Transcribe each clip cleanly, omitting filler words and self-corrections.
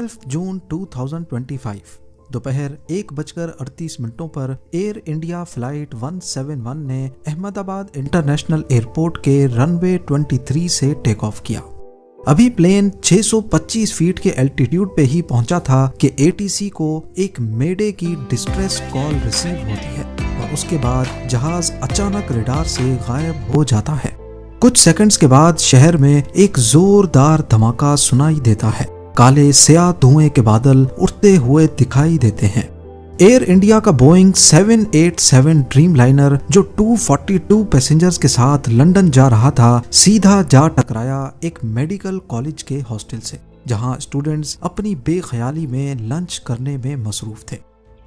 12 जून 2025 दोपहर 1:38 पर air India flight 171 ने अहमदाबाद इंटरनेशनल एयरपोर्ट के रनवे 23 से टेक ऑफ किया। अभी प्लेन 625 फीट के एल्टीट्यूड पे ही पहुंचा था कि एटीसी को एक मेडे की डिस्ट्रेस कॉल रिसीव होती है और उसके बाद जहाज अचानक रडार से गायब हो जाता है। कुछ सेकंड्स के बाद शहर में एक जोरदार धमाका सुनाई देता है। काले स्याह धुएं के बादल उड़ते हुए दिखाई देते हैं। एयर इंडिया का बोइंग 787 ड्रीम लाइनर जो 242 पैसेंजर्स के साथ लंदन जा रहा था, सीधा जा टकराया एक मेडिकल कॉलेज के हॉस्टल से, जहां स्टूडेंट्स अपनी बेख्याली में लंच करने में मसरूफ थे।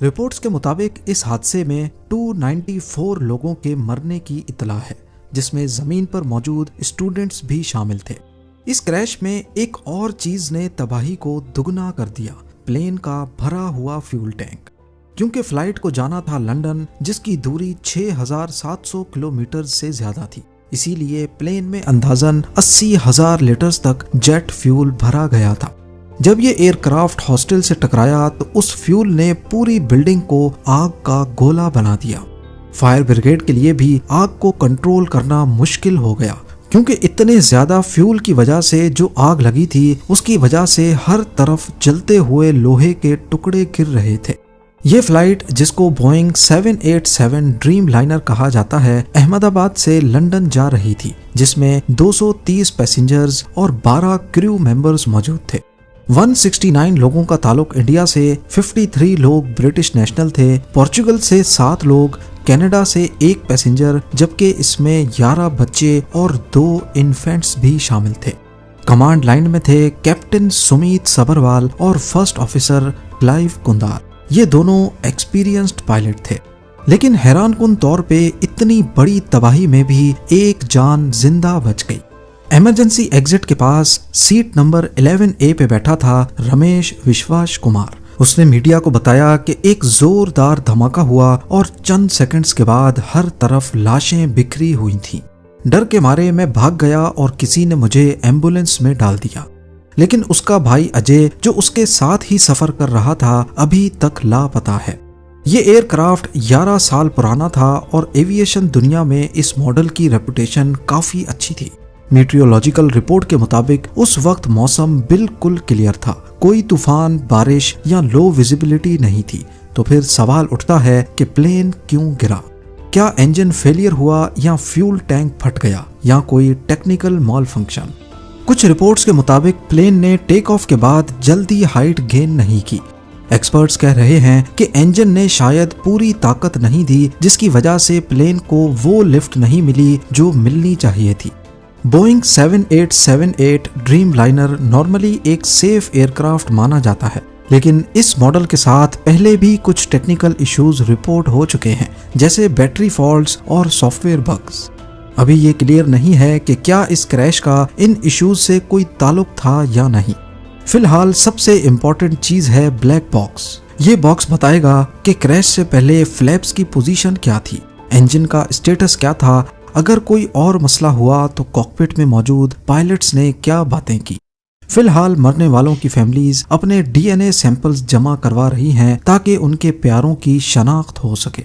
रिपोर्ट्स के मुताबिक इस हादसे में 294 लोगों के मरने की इतला है, जिसमें जमीन पर मौजूद स्टूडेंट्स भी शामिल थे। इस क्रैश में एक और चीज ने तबाही को दुगना कर दिया, प्लेन का भरा हुआ फ्यूल टैंक। क्योंकि फ्लाइट को जाना था लंदन, जिसकी दूरी 6700 किलोमीटर से ज्यादा थी, इसीलिए प्लेन में अंदाजन 80,000 लीटर्स तक जेट फ्यूल भरा गया था। जब ये एयरक्राफ्ट हॉस्टल से टकराया तो उस फ्यूल ने पूरी बिल्डिंग को आग का गोला बना दिया। फायर ब्रिगेड के लिए भी आग को कंट्रोल करना मुश्किल हो गया, क्योंकि इतने ज्यादा फ्यूल की वजह से जो आग लगी थी, उसकी वजह से हर तरफ जलते हुए लोहे के टुकड़े गिर रहे थे। ये फ्लाइट, जिसको बोइंग 787 ड्रीम लाइनर कहा जाता है, अहमदाबाद से लंदन जा रही थी, जिसमें 230 पैसेंजर्स और 12 क्रू मेंबर्स मौजूद थे। 169 लोगों का ताल्लुक इंडिया से, 53 लोग ब्रिटिश नेशनल थे, पोर्चुगल से 7 लोग, कनाडा से 1 पैसेंजर, जबकि इसमें 11 बच्चे और 2 इन्फेंट्स भी शामिल थे। कमांड लाइन में थे कैप्टन सुमित सबरवाल और फर्स्ट ऑफिसर क्लाइव कुंदार। ये दोनों एक्सपीरियंस्ड पायलट थे, लेकिन हैरानकुन तौर पे इतनी बड़ी तबाही में भी एक जान जिंदा बच गई। इमरजेंसी एग्जिट के पास सीट नंबर 11A पे बैठा था रमेश विश्वास कुमार। उसने मीडिया को बताया कि एक जोरदार धमाका हुआ और चंद सेकंड्स के बाद हर तरफ लाशें बिखरी हुई थीं। डर के मारे मैं भाग गया और किसी ने मुझे एम्बुलेंस में डाल दिया, लेकिन उसका भाई अजय, जो उसके साथ ही सफर कर रहा था, अभी तक लापता है। ये एयरक्राफ्ट 11 साल पुराना था और एविएशन दुनिया में इस मॉडल की रेपुटेशन काफी अच्छी थी। मीटियोलॉजिकल रिपोर्ट के मुताबिक उस वक्त मौसम बिल्कुल क्लियर था, कोई तूफान, बारिश या लो विजिबिलिटी नहीं थी। तो फिर सवाल उठता है कि प्लेन क्यों गिरा? क्या इंजन फेलियर हुआ या फ्यूल टैंक फट गया या कोई टेक्निकल मॉल फंक्शन? कुछ रिपोर्ट्स के मुताबिक प्लेन ने टेक ऑफ के बाद जल्दी हाइट गेन नहीं की। एक्सपर्ट्स कह रहे हैं कि इंजन ने शायद पूरी ताकत नहीं दी, जिसकी वजह से प्लेन को वो लिफ्ट नहीं मिली जो मिलनी चाहिए थी। बोइंग 7878 ड्रीम लाइनर नॉर्मली एक सेफ एयरक्राफ्ट माना जाता है, लेकिन इस मॉडल के साथ पहले भी कुछ टेक्निकल इश्यूज रिपोर्ट हो चुके हैं, जैसे बैटरी फॉल्ट्स और सॉफ्टवेयर बग्स। अभी ये क्लियर नहीं है कि क्या इस क्रैश का इन इश्यूज से कोई ताल्लुक था या नहीं। फिलहाल सबसे इम्पोर्टेंट चीज है ब्लैक बॉक्स। ये बॉक्स बताएगा कि क्रैश से पहले फ्लैप्स की पोजीशन क्या थी, इंजन का स्टेटस क्या था, अगर कोई और मसला हुआ तो कॉकपिट में मौजूद पायलट्स ने क्या बातें की। फिलहाल मरने वालों की फैमिलीज अपने DNA सैंपल्स जमा करवा रही हैं ताकि उनके प्यारों की शनाख्त हो सके।